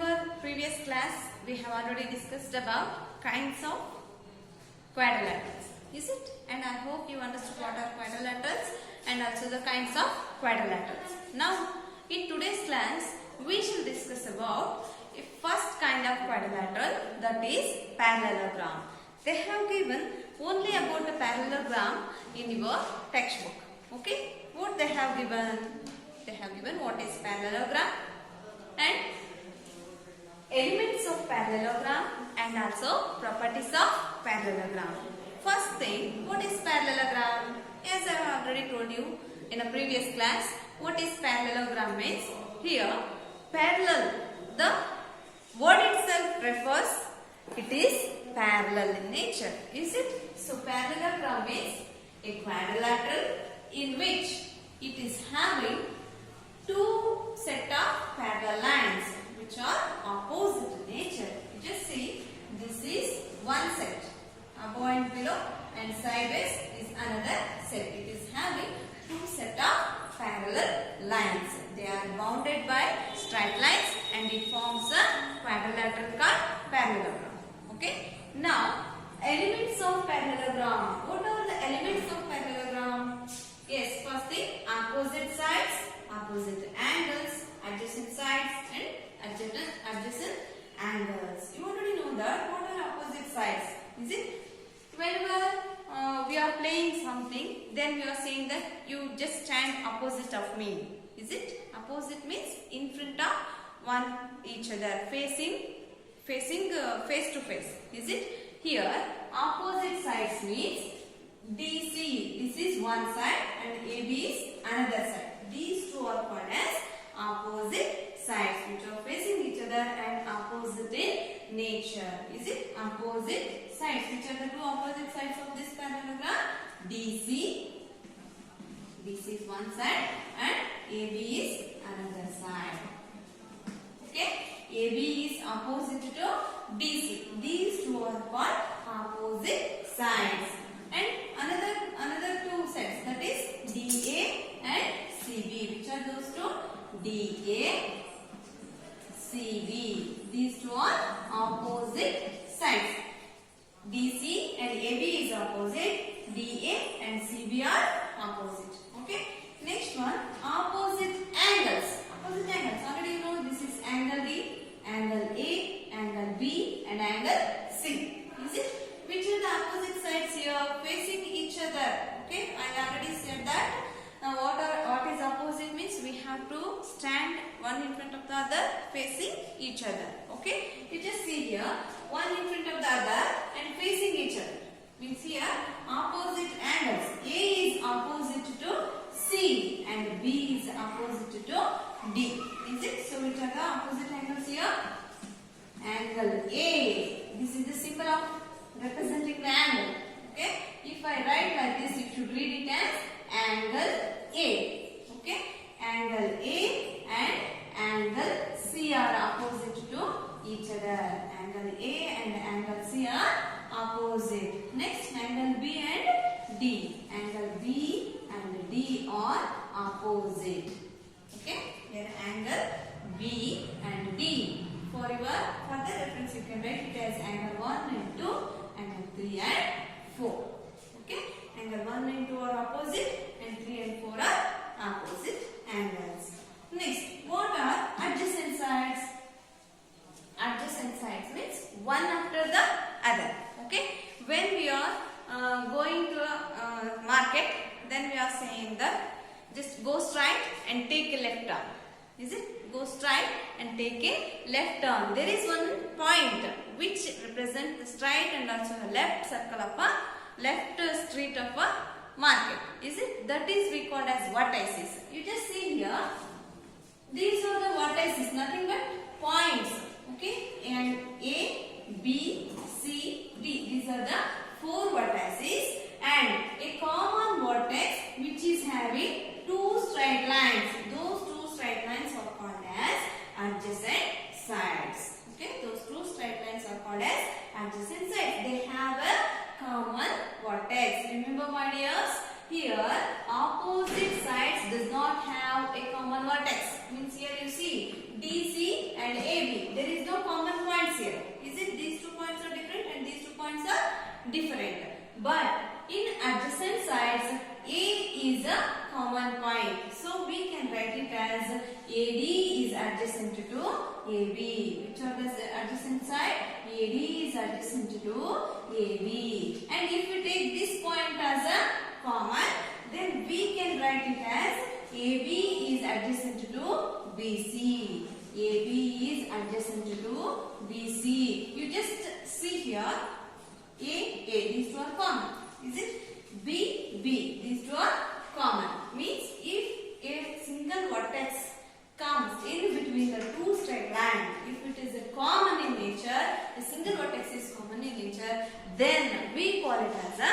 our previous class, we have already discussed about kinds of quadrilaterals, is it? And I hope you understood what are quadrilaterals and also the kinds of quadrilaterals. Now, in today's class, we shall discuss about a first kind of quadrilateral, that is parallelogram. They have given only about the parallelogram in your textbook. Okay, what they have given? They have given what is parallelogram and elements of parallelogram and also properties of parallelogram. First thing, what is parallelogram? As I have already told you in a previous class, what is parallelogram means? Here, parallel, the word itself refers, it is parallel in nature, is it? So parallelogram means a quadrilateral in which it is having two set of parallel lines which are opposite in nature. You just see, this is one set, above and below, and sideways is another set. It is having two set of parallel lines. They are bounded by straight lines and it forms a quadrilateral called parallelogram. Okay. Now, elements of parallelogram. What are the elements of parallelogram? Yes, first thing, opposite sides, opposite angles, adjacent sides and adjacent angles. You already know that. What are opposite sides? Is it? Whenever we are playing something, then we are saying that you just stand opposite of me. Is it? Opposite means in front of one each other, facing face to face. Is it? Here, opposite sides means DC. This is one side and AB is another side. These two are called as opposite sides which are facing each other and opposite in nature. Is it? Opposite sides. Which are the two opposite sides of this parallelogram? DC. This is one side and AB is another side. Okay? AB is opposite to DC. These two are called opposite sides. And another two sides, that is DA and CB. Which are those two? DA, CB. These two are opposite sides. DC and AB is opposite. DA and CB are opposite. Okay. Next one, opposite angles. Opposite angles. Already you know this is angle D, angle A, angle B, and angle C. Is it? Which are the opposite sides here facing each other? Okay. I already said that. Now what is opposite means we have to stand one in front of the other facing each other. Okay. You just see here one in front of the other and facing each other. Means here opposite angles. A is opposite to C and B is opposite to D. Is it? So which are the opposite angles here? Angle A. This is the symbol of representing the angle. Okay. If I write like this, you should read it as angle A. Okay. Angle A and angle C are opposite to each other. Angle A and angle C are opposite. Next, angle B and D. Angle B and D are opposite. Okay. Here angle B and D. For your further reference, you can write it as angle 1 and 2, angle 3 and 4. Okay. Angle 1 and 2 are opposite and 3 and 4 are opposite angles. Next, what are adjacent sides? Adjacent sides means one after the other. Okay. When we are going to a market, then we are saying that just go straight and take a left turn. Is it? Go straight and take a left turn. There is one point which represents the straight and also the left circle of a left street of a market. Is it? That is we call as vertices. You just see here. These are the vertices, nothing but points. Okay. And A, B, C, D. These are the four vertices and a common vertex which is having two straight lines. Those two straight lines are called as adjacent sides. Okay. Those two straight lines are called as adjacent sides. They have a common vertex. Remember my dears, here opposite sides does not have a common common vertex. Means here you see DC and AB. There is no common points here. Is it? These 2 points are different and these 2 points are different. But in adjacent sides, A is a common point. So we can write it as AD is adjacent to AB. Which are the adjacent side? AD is adjacent to AB. And if we take this point as a common, then we can write it as AB is adjacent to BC. AB is adjacent to BC. You just see here, A, these 2 are common. Is it? B, these 2 are common. Means if a single vertex comes in between the 2 straight lines, if it is a common in nature, a single vertex is common in nature, then we call it as a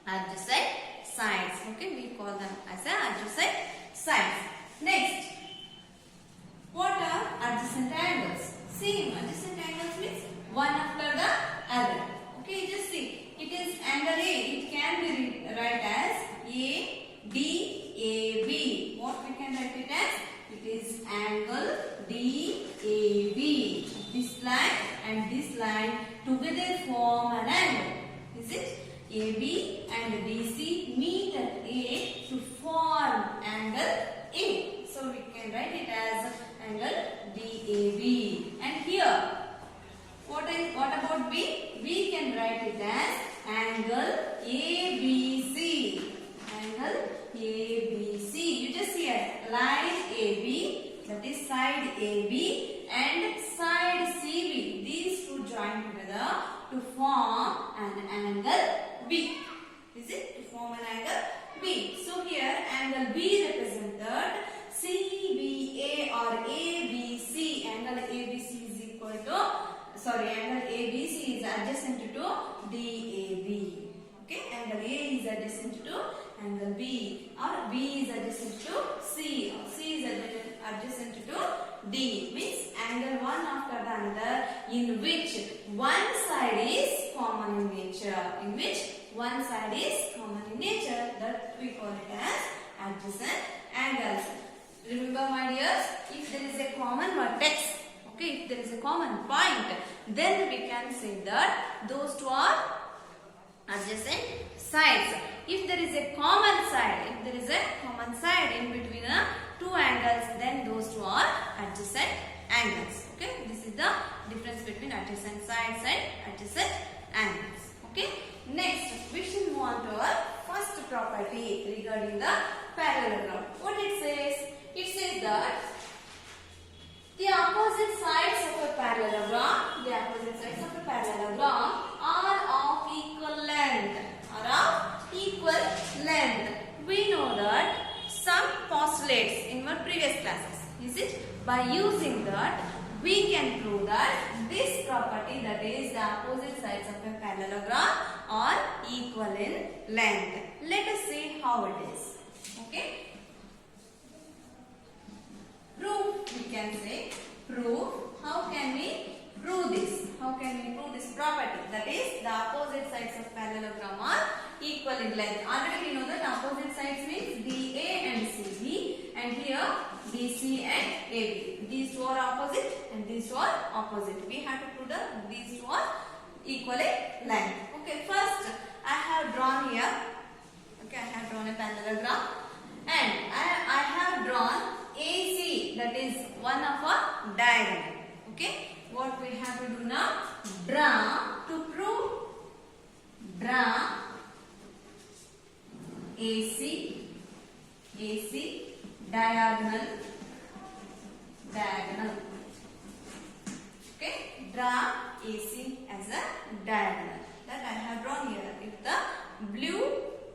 adjacent sides. Okay, we call them as a adjacent sides. Next, what are adjacent angles? Same, adjacent angles means one after the other. Okay, just see. It is angle A. It can be write as ADAB. What we can write it as? It is angle DAB. This line and this line together form an angle. Is it? AB and DC meet at A to form angle A. So we can write it as angle DAB. And here, what about B? We can write it as angle ABC. Angle ABC. You just see a line AB, that is side AB and side CB. These 2 join together to form an angle B. Is it? To form an angle B. So here angle B represented CBA or ABC. Angle ABC is equal to, angle ABC is adjacent to DAB. Okay, angle A is adjacent to angle B, or B is adjacent to C, or C is adjacent to D. Means angle one after the other in which one side is common in nature. In which one side is common in nature, that we call it as adjacent angles. Remember my dears, if there is a common vertex, okay, if there is a common point, then we can say that those 2 are adjacent sides. If there is a common side, in between the 2 angles, then those 2 are adjacent angles. Okay, this is the difference between adjacent sides and adjacent angles. Okay, next we should move on to our first property regarding the parallelogram. What it says? It says that the opposite sides of a parallelogram, are of equal length. We know that some postulates in our previous classes. Is it? By using that, we can prove that this property, that is the opposite sides of a parallelogram, are equal in length. Let us see how it is. Okay. Proof, we can say. Proof. How can we prove this? How can we prove this property? That is, the opposite sides of parallelogram are equal in length. Already we know that opposite sides means DA and CB, and here DC and AB. These 2 are opposite and these 2 are opposite. We have to prove that these 2 are equal in length. Okay, first I have drawn here. Okay, I have drawn a parallelogram, and I have drawn AC, that is one of a diagonal. Okay, what we have to do now? Draw AC diagonal. Okay, draw AC as a diagonal. That I have drawn here. If the blue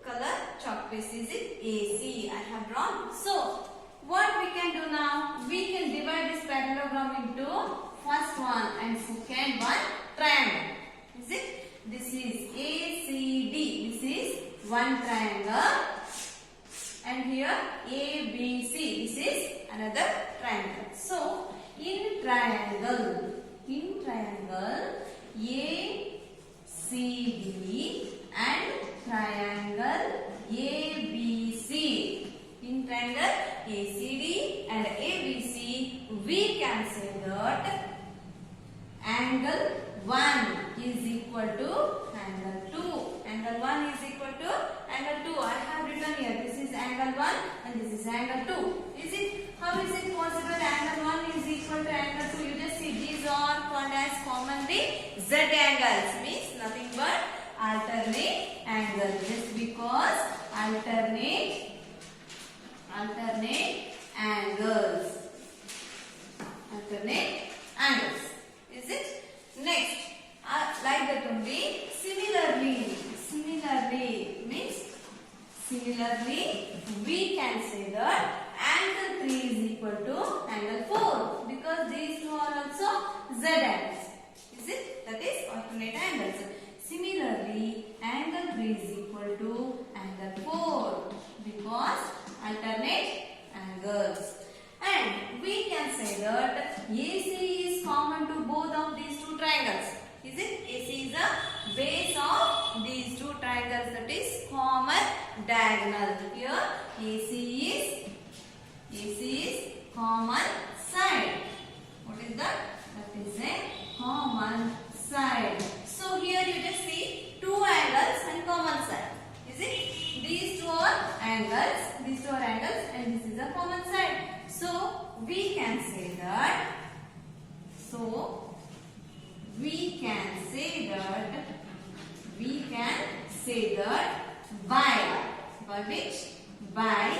color chalk piece is it AC, I have drawn. So what we can do now? We can divide this parallelogram into first one and second one triangle. Is it? This is ACD. This is one triangle. And here ABC. This is another triangle. So in triangle ACD and triangle ABC. In triangle ACD we can say that angle 1 is equal to angle 2. Angle 1 is equal to angle 2. I have written here, this is angle 1 and this is angle 2. Is it? How is it possible angle 1 is equal to angle 2? You just see these are called as commonly Z angles. Means nothing but alternate angles. Just because alternate angles. Alternate angles. Is it? Next, like that only. Similarly means similarly we can say that angle 3 is equal to angle 4 because these two are also Z angles. Is it? That is alternate angles. Similarly, angle 3 is equal to angle 4 because alternate angles. And we can say that AC is common to both of these two triangles. Is it? AC is the base of these two triangles, that is common diagonal. Here AC is common side. What is that? That is a common side. So here you just see two angles and common side. Is it? These two are angles, and this is a common side. So we can say that by which? By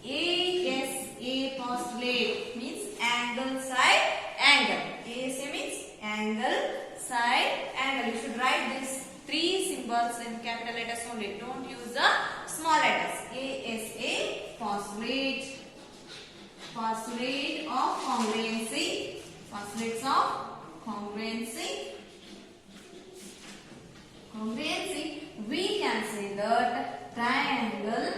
ASA postulate means angle side angle. ASA means angle side angle. You should write these three symbols in capital letters only. Don't use the small letters. ASA postulate. Postulate of congruency. Postulates of congruency. We can say that triangle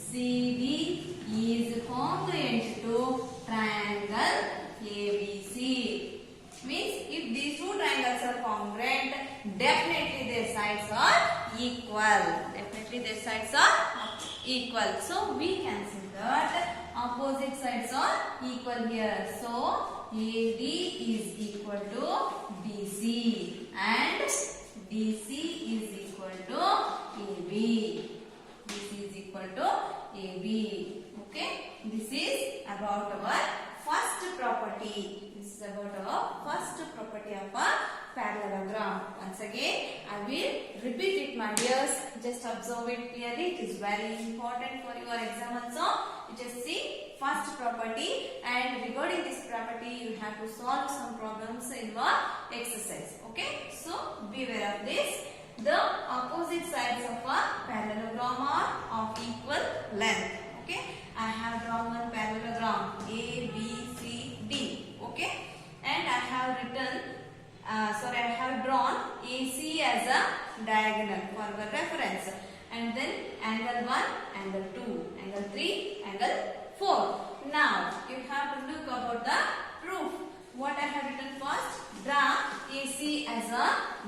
ACD is congruent to triangle ABC. Means if these two triangles are congruent, definitely their sides are equal. So we can say that opposite sides are equal here. So AD is equal to BC and DC is equal to AB. DC is equal to AB. Okay. This is about our first property. This is about our first property of a parallelogram. Once again, I will repeat it, my dears. Just observe it clearly. It is very important for your exam also. You just see first property, and regarding this property, you have to solve some problems in your exercise. Okay? So beware of this. The opposite sides of a parallelogram are of equal length. Okay? I have drawn one parallelogram A, B, C, D. Okay? And I have drawn AC as a diagonal for the reference. And then angle 1, angle 2, angle 3, angle 4. Now, you have to look about the proof. What I have written first, draw AC as a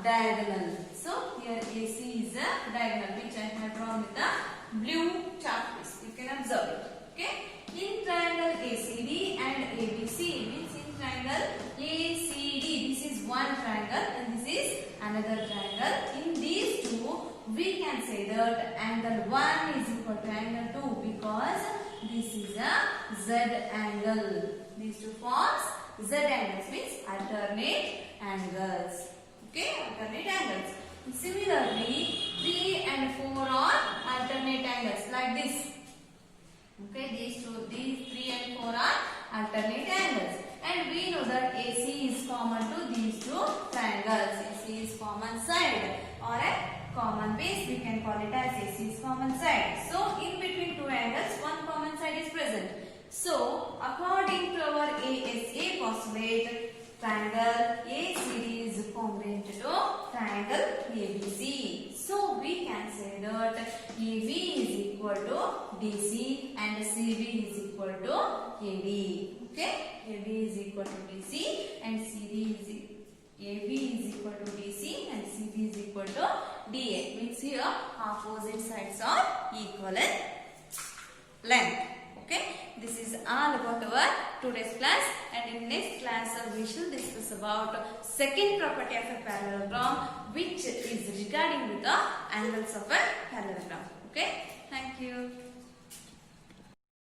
diagonal. So, here AC is a diagonal which I have drawn with the blue chalk piece. You can observe it. Okay? In triangle ACD and ABC, means in triangle ACD, this is one triangle and this is another triangle. In these two, we can say that angle 1 is equal to angle 2 because this is a Z angle. These two forms Z angles, means alternate angles. Okay, alternate angles. Similarly, 3 and 4 are alternate angles like this. Okay, these 3 and 4 are alternate angles. And we know that AC is common to these two triangles. AC is common side or a common base. We can call it as AC is common side. So, in between two angles, one common side is present. So, according to our ASA postulate, triangle ACD is congruent to triangle ABC. So, we can say that AB is equal to DC and CB is equal to AD. Okay? AB is equal to DC and AB is equal to DC and CB is equal to DA. Means here opposite sides are equal in length. Okay? is all about our today's class, and in next class we shall discuss about second property of a parallelogram, which is regarding with the angles of a parallelogram.